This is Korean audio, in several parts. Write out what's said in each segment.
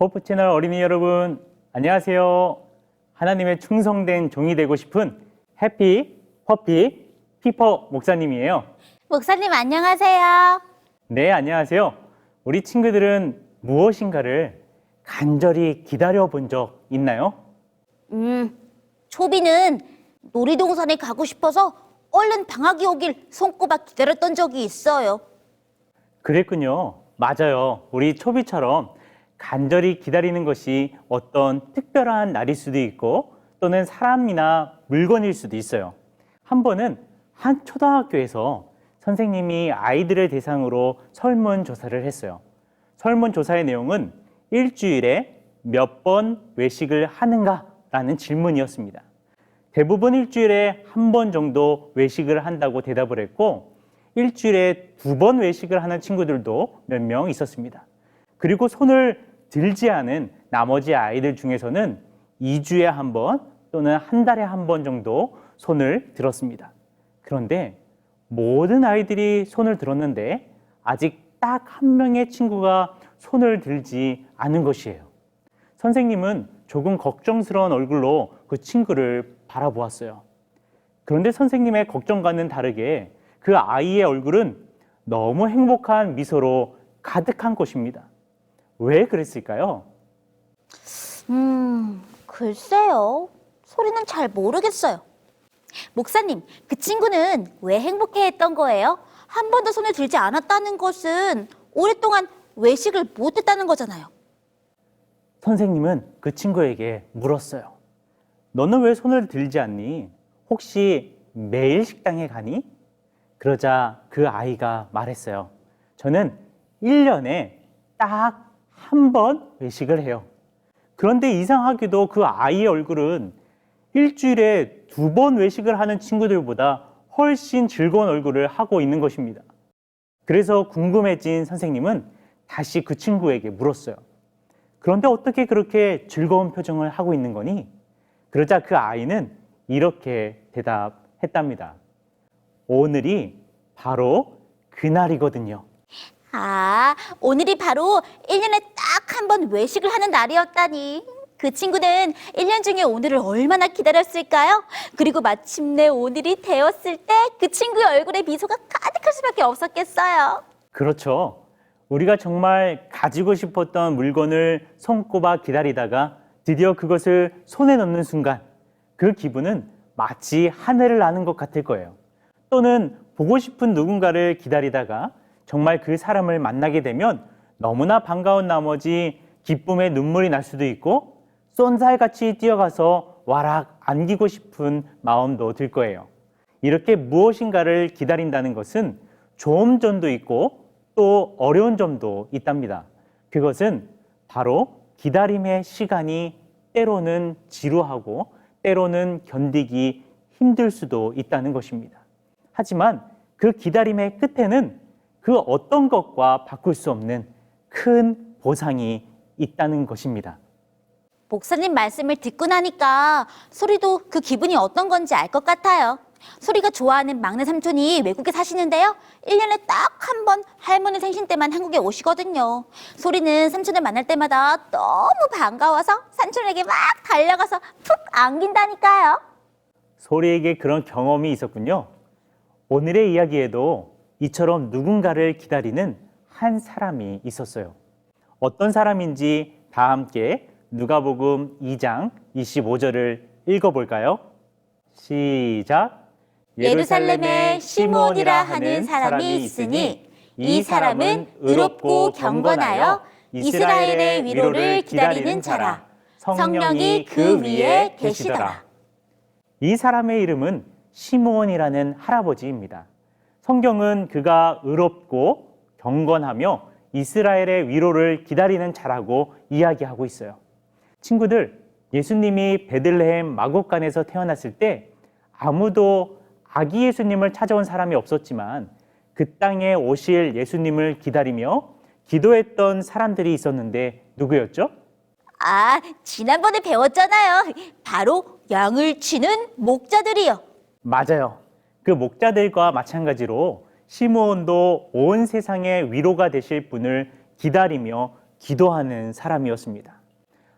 호프 채널 어린이 여러분, 안녕하세요. 하나님의 충성된 종이 되고 싶은 해피, 퍼피, 피퍼 목사님이에요. 목사님 안녕하세요. 네, 안녕하세요. 우리 친구들은 무엇인가를 간절히 기다려 본 적 있나요? 초비는 놀이동산에 가고 싶어서 얼른 방학이 오길 손꼽아 기다렸던 적이 있어요. 그랬군요. 맞아요. 우리 초비처럼 간절히 기다리는 것이 어떤 특별한 날일 수도 있고 또는 사람이나 물건일 수도 있어요. 한 번은 한 초등학교에서 선생님이 아이들을 대상으로 설문조사를 했어요. 설문조사의 내용은 일주일에 몇 번 외식을 하는가라는 질문이었습니다. 대부분 일주일에 한 번 정도 외식을 한다고 대답을 했고 일주일에 2번 외식을 하는 친구들도 몇 명 있었습니다. 그리고 손을 들지 않은 나머지 아이들 중에서는 2주에 한 번 또는 한 달에 한 번 정도 손을 들었습니다. 그런데 모든 아이들이 손을 들었는데 아직 딱 한 명의 친구가 손을 들지 않은 것이에요. 선생님은 조금 걱정스러운 얼굴로 그 친구를 바라보았어요. 그런데 선생님의 걱정과는 다르게 그 아이의 얼굴은 너무 행복한 미소로 가득한 것입니다. 왜 그랬을까요? 글쎄요. 소리는 잘 모르겠어요. 목사님, 그 친구는 왜 행복해했던 거예요? 한 번도 손에 들지 않았다는 것은 오랫동안 외식을 못했다는 거잖아요. 선생님은 그 친구에게 물었어요. 너는 왜 손을 들지 않니? 혹시 매일 식당에 가니? 그러자 그 아이가 말했어요. 저는 1년에 딱 한 번 외식을 해요. 그런데 이상하게도 그 아이의 얼굴은 일주일에 2번 외식을 하는 친구들보다 훨씬 즐거운 얼굴을 하고 있는 것입니다. 그래서 궁금해진 선생님은 다시 그 친구에게 물었어요. 그런데 어떻게 그렇게 즐거운 표정을 하고 있는 거니? 그러자 그 아이는 이렇게 대답했답니다. 오늘이 바로 그날이거든요. 오늘이 바로 1년에 딱 한 번 외식을 하는 날이었다니. 그 친구는 1년 중에 오늘을 얼마나 기다렸을까요? 그리고 마침내 오늘이 되었을 때 그 친구의 얼굴에 미소가 가득할 수밖에 없었겠어요. 그렇죠. 우리가 정말 가지고 싶었던 물건을 손꼽아 기다리다가 드디어 그것을 손에 넣는 순간 그 기분은 마치 하늘을 나는 것 같을 거예요. 또는 보고 싶은 누군가를 기다리다가 정말 그 사람을 만나게 되면 너무나 반가운 나머지 기쁨의 눈물이 날 수도 있고 쏜살같이 뛰어가서 와락 안기고 싶은 마음도 들 거예요. 이렇게 무엇인가를 기다린다는 것은 좋은 점도 있고 또 어려운 점도 있답니다. 그것은 바로 기다림의 시간이 때로는 지루하고 때로는 견디기 힘들 수도 있다는 것입니다. 하지만 그 기다림의 끝에는 그 어떤 것과 바꿀 수 없는 큰 보상이 있다는 것입니다. 목사님 말씀을 듣고 나니까 소리도 그 기분이 어떤 건지 알 것 같아요. 소리가 좋아하는 막내 삼촌이 외국에 사시는데요. 1년에 딱 한 번 할머니 생신 때만 한국에 오시거든요. 소리는 삼촌을 만날 때마다 너무 반가워서 삼촌에게 막 달려가서 푹 안긴다니까요. 소리에게 그런 경험이 있었군요. 오늘의 이야기에도 이처럼 누군가를 기다리는 한 사람이 있었어요. 어떤 사람인지 다 함께 누가복음 2장 25절을 읽어볼까요? 시작! 예루살렘에 시므온이라 하는 사람이 있으니 이 사람은 의롭고 경건하여 이스라엘의 위로를 기다리는 자라. 성령이 그 위에 계시더라. 이 사람의 이름은 시므온이라는 할아버지입니다. 성경은 그가 의롭고 경건하며 이스라엘의 위로를 기다리는 자라고 이야기하고 있어요. 친구들, 예수님이 베들레헴 마곡간에서 태어났을 때 아무도 아기 예수님을 찾아온 사람이 없었지만 그 땅에 오실 예수님을 기다리며 기도했던 사람들이 있었는데 누구였죠? 지난번에 배웠잖아요. 바로 양을 치는 목자들이요. 맞아요. 그 목자들과 마찬가지로 시므온도 온 세상의 위로가 되실 분을 기다리며 기도하는 사람이었습니다.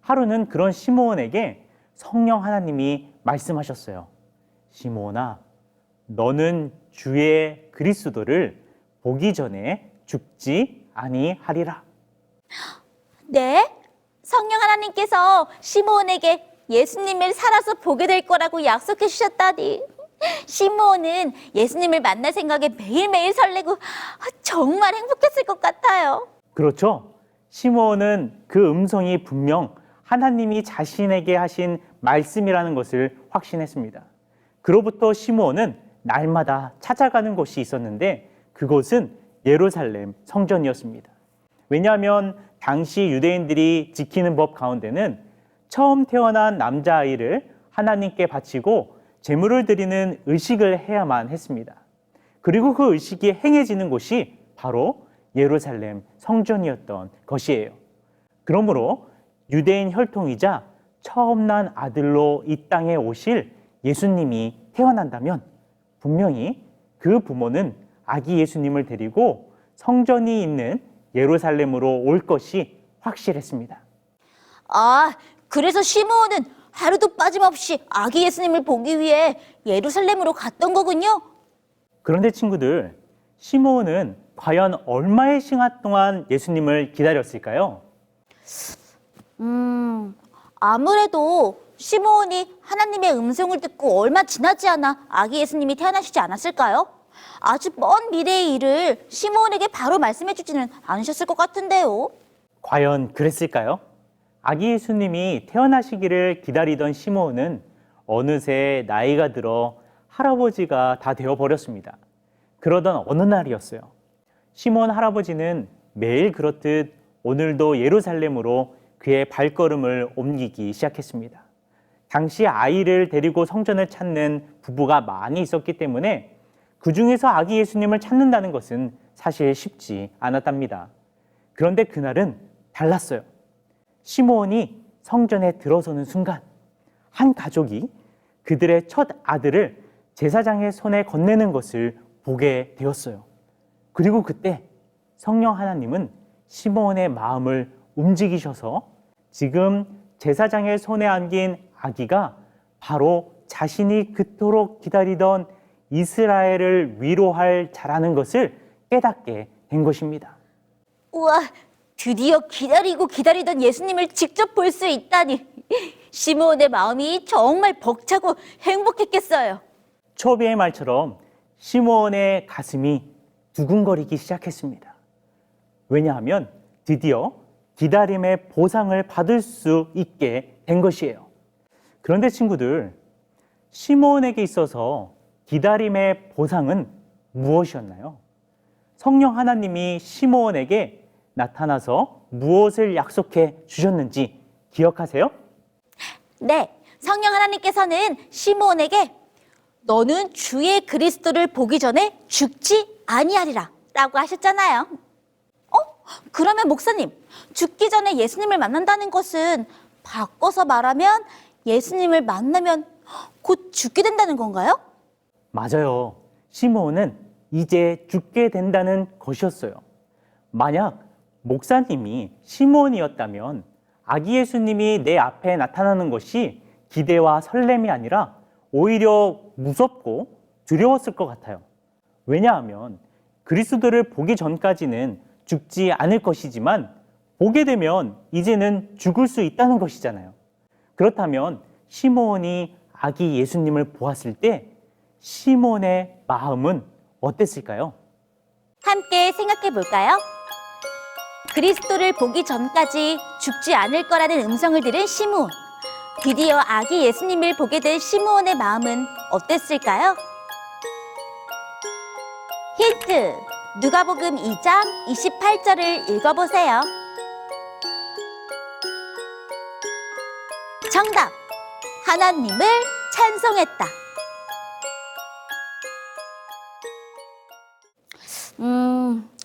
하루는 그런 시므온에게 성령 하나님이 말씀하셨어요. 시므온아, 너는 주의 그리스도를 보기 전에 죽지 아니하리라. 네? 성령 하나님께서 시므온에게 예수님을 살아서 보게 될 거라고 약속해 주셨다니. 시므온은 예수님을 만날 생각에 매일매일 설레고 정말 행복했을 것 같아요. 그렇죠? 시므온은 그 음성이 분명 하나님이 자신에게 하신 말씀이라는 것을 확신했습니다. 그로부터 시므온은 날마다 찾아가는 곳이 있었는데 그곳은 예루살렘 성전이었습니다. 왜냐하면 당시 유대인들이 지키는 법 가운데는 처음 태어난 남자아이를 하나님께 바치고 제물을 드리는 의식을 해야만 했습니다. 그리고 그 의식이 행해지는 곳이 바로 예루살렘 성전이었던 것이에요. 그러므로 유대인 혈통이자 처음 난 아들로 이 땅에 오실 예수님이 태어난다면 분명히 그 부모는 아기 예수님을 데리고 성전이 있는 예루살렘으로 올 것이 확실했습니다. 아, 그래서 시므온은 하루도 빠짐없이 아기 예수님을 보기 위해 예루살렘으로 갔던 거군요. 그런데 친구들, 시므온은 과연 얼마의 시간 동안 예수님을 기다렸을까요? 아무래도 시므온이 하나님의 음성을 듣고 얼마 지나지 않아 아기 예수님이 태어나시지 않았을까요? 아주 먼 미래의 일을 시므온에게 바로 말씀해 주지는 않으셨을 것 같은데요. 과연 그랬을까요? 아기 예수님이 태어나시기를 기다리던 시므온은 어느새 나이가 들어 할아버지가 다 되어버렸습니다. 그러던 어느 날이었어요. 시므온 할아버지는 매일 그렇듯 오늘도 예루살렘으로 그의 발걸음을 옮기기 시작했습니다. 당시 아이를 데리고 성전을 찾는 부부가 많이 있었기 때문에 그 중에서 아기 예수님을 찾는다는 것은 사실 쉽지 않았답니다. 그런데 그날은 달랐어요. 시므온이 성전에 들어서는 순간 한 가족이 그들의 첫 아들을 제사장의 손에 건네는 것을 보게 되었어요. 그리고 그때 성령 하나님은 시므온의 마음을 움직이셔서 지금 제사장의 손에 안긴 아기가 바로 자신이 그토록 기다리던 이스라엘을 위로할 자라는 것을 깨닫게 된 것입니다. 우와, 드디어 기다리고 기다리던 예수님을 직접 볼 수 있다니. 시므온의 마음이 정말 벅차고 행복했겠어요. 초비의 말처럼 시므온의 가슴이 두근거리기 시작했습니다. 왜냐하면 드디어 기다림의 보상을 받을 수 있게 된 것이에요. 그런데 친구들, 시므온에게 있어서 기다림의 보상은 무엇이었나요? 성령 하나님이 시므온에게 나타나서 무엇을 약속해 주셨는지 기억하세요? 네, 성령 하나님께서는 시므온에게 너는 주의 그리스도를 보기 전에 죽지 아니하리라 라고 하셨잖아요. 그러면 목사님, 죽기 전에 예수님을 만난다는 것은 바꿔서 말하면 예수님을 만나면 곧 죽게 된다는 건가요? 맞아요. 시므온은 이제 죽게 된다는 것이었어요. 만약 목사님이 시므온이었다면 아기 예수님이 내 앞에 나타나는 것이 기대와 설렘이 아니라 오히려 무섭고 두려웠을 것 같아요. 왜냐하면 그리스도를 보기 전까지는 죽지 않을 것이지만 보게 되면 이제는 죽을 수 있다는 것이잖아요. 그렇다면 시므온이 아기 예수님을 보았을 때 시몬의 마음은 어땠을까요? 함께 생각해 볼까요? 그리스도를 보기 전까지 죽지 않을 거라는 음성을 들은 시므온. 드디어 아기 예수님을 보게 된 시므온의 마음은 어땠을까요? 힌트! 누가복음 2장 28절을 읽어보세요. 정답! 하나님을 찬송했다.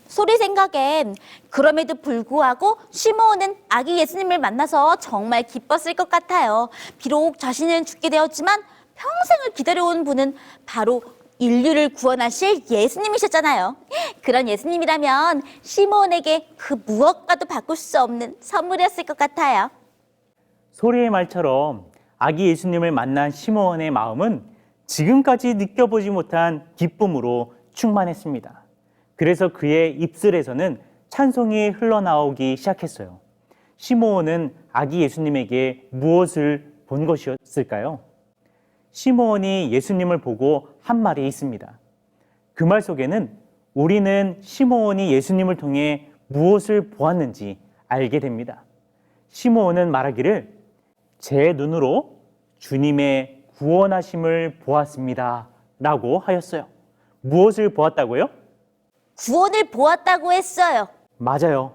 소리 생각엔 그럼에도 불구하고 시므온은 아기 예수님을 만나서 정말 기뻤을 것 같아요. 비록 자신은 죽게 되었지만 평생을 기다려온 분은 바로 인류를 구원하실 예수님이셨잖아요. 그런 예수님이라면 시므온에게 그 무엇과도 바꿀 수 없는 선물이었을 것 같아요. 소리의 말처럼 아기 예수님을 만난 시므온의 마음은 지금까지 느껴보지 못한 기쁨으로 충만했습니다. 그래서 그의 입술에서는 찬송이 흘러나오기 시작했어요. 시므온은 아기 예수님에게 무엇을 본 것이었을까요? 시므온이 예수님을 보고 한 말이 있습니다. 그 말 속에는 우리는 시므온이 예수님을 통해 무엇을 보았는지 알게 됩니다. 시므온은 말하기를 제 눈으로 주님의 구원하심을 보았습니다 라고 하였어요. 무엇을 보았다고요? 구원을 보았다고 했어요. 맞아요.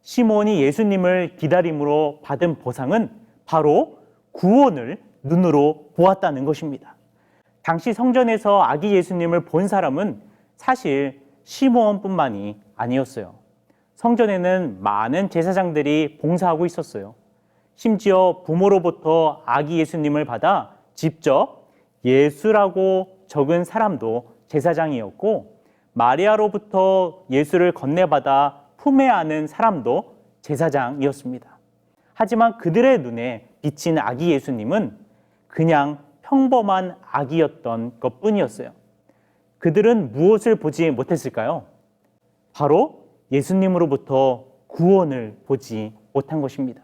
시므온이 예수님을 기다림으로 받은 보상은 바로 구원을 눈으로 보았다는 것입니다. 당시 성전에서 아기 예수님을 본 사람은 사실 시므온뿐만이 아니었어요. 성전에는 많은 제사장들이 봉사하고 있었어요. 심지어 부모로부터 아기 예수님을 받아 직접 예수라고 적은 사람도 제사장이었고, 마리아로부터 예수를 건네받아 품에 안은 사람도 제사장이었습니다. 하지만 그들의 눈에 비친 아기 예수님은 그냥 평범한 아기였던 것뿐이었어요. 그들은 무엇을 보지 못했을까요? 바로 예수님으로부터 구원을 보지 못한 것입니다.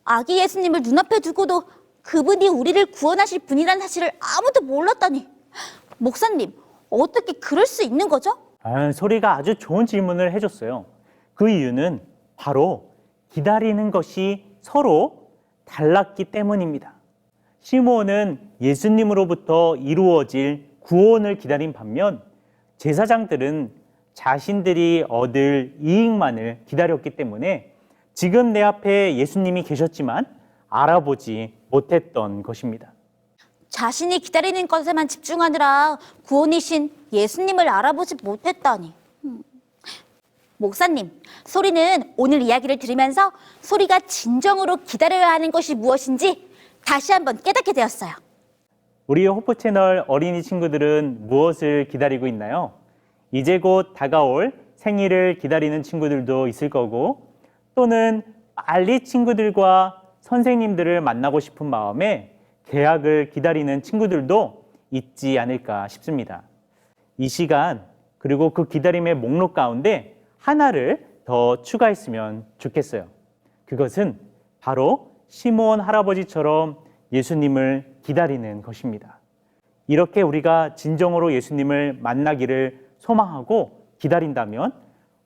아기 예수님을 눈앞에 두고도 그분이 우리를 구원하실 분이란 사실을 아무도 몰랐다니. 목사님, 어떻게 그럴 수 있는 거죠? 소리가 아주 좋은 질문을 해줬어요. 그 이유는 바로 기다리는 것이 서로 달랐기 때문입니다. 시므온은 예수님으로부터 이루어질 구원을 기다린 반면, 제사장들은 자신들이 얻을 이익만을 기다렸기 때문에 지금 내 앞에 예수님이 계셨지만 알아보지 못했던 것입니다. 자신이 기다리는 것에만 집중하느라 구원이신 예수님을 알아보지 못했다니. 목사님, 소리는 오늘 이야기를 들으면서 소리가 진정으로 기다려야 하는 것이 무엇인지 다시 한번 깨닫게 되었어요. 우리 호프 채널 어린이 친구들은 무엇을 기다리고 있나요? 이제 곧 다가올 생일을 기다리는 친구들도 있을 거고, 또는 빨리 친구들과 선생님들을 만나고 싶은 마음에 개학을 기다리는 친구들도 있지 않을까 싶습니다. 이 시간, 그리고 그 기다림의 목록 가운데 하나를 더 추가했으면 좋겠어요. 그것은 바로 시므온 할아버지처럼 예수님을 기다리는 것입니다. 이렇게 우리가 진정으로 예수님을 만나기를 소망하고 기다린다면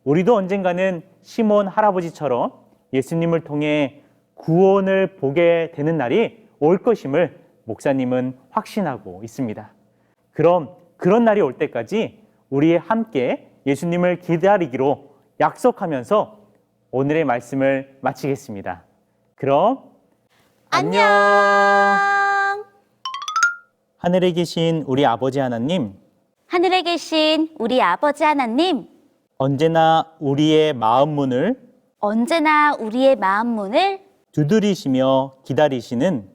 우리도 언젠가는 시므온 할아버지처럼 예수님을 통해 구원을 보게 되는 날이 올 것임을 목사님은 확신하고 있습니다. 그럼 그런 날이 올 때까지 우리 함께 예수님을 기다리기로 약속하면서 오늘의 말씀을 마치겠습니다. 그럼 안녕. 하늘에 계신 우리 아버지 하나님, 하늘에 계신 우리 아버지 하나님, 언제나 우리의 마음 문을 언제나 우리의 마음 문을 두드리시며 기다리시는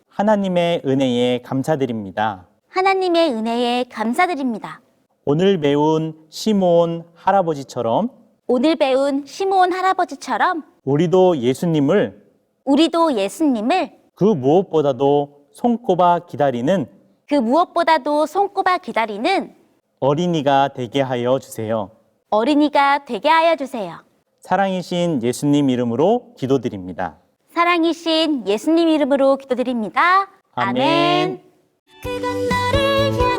하나님의 은혜에 감사드립니다. 하나님의 은혜에 감사드립니다. 오늘 배운 시므온 할아버지처럼 오늘 배운 시므온 할아버지처럼 우리도 예수님을 그 무엇보다도 손꼽아 기다리는 어린이가 되게 하여 주세요. 사랑이신 예수님 이름으로 기도드립니다. 아멘. 아멘. 그건 너를 향한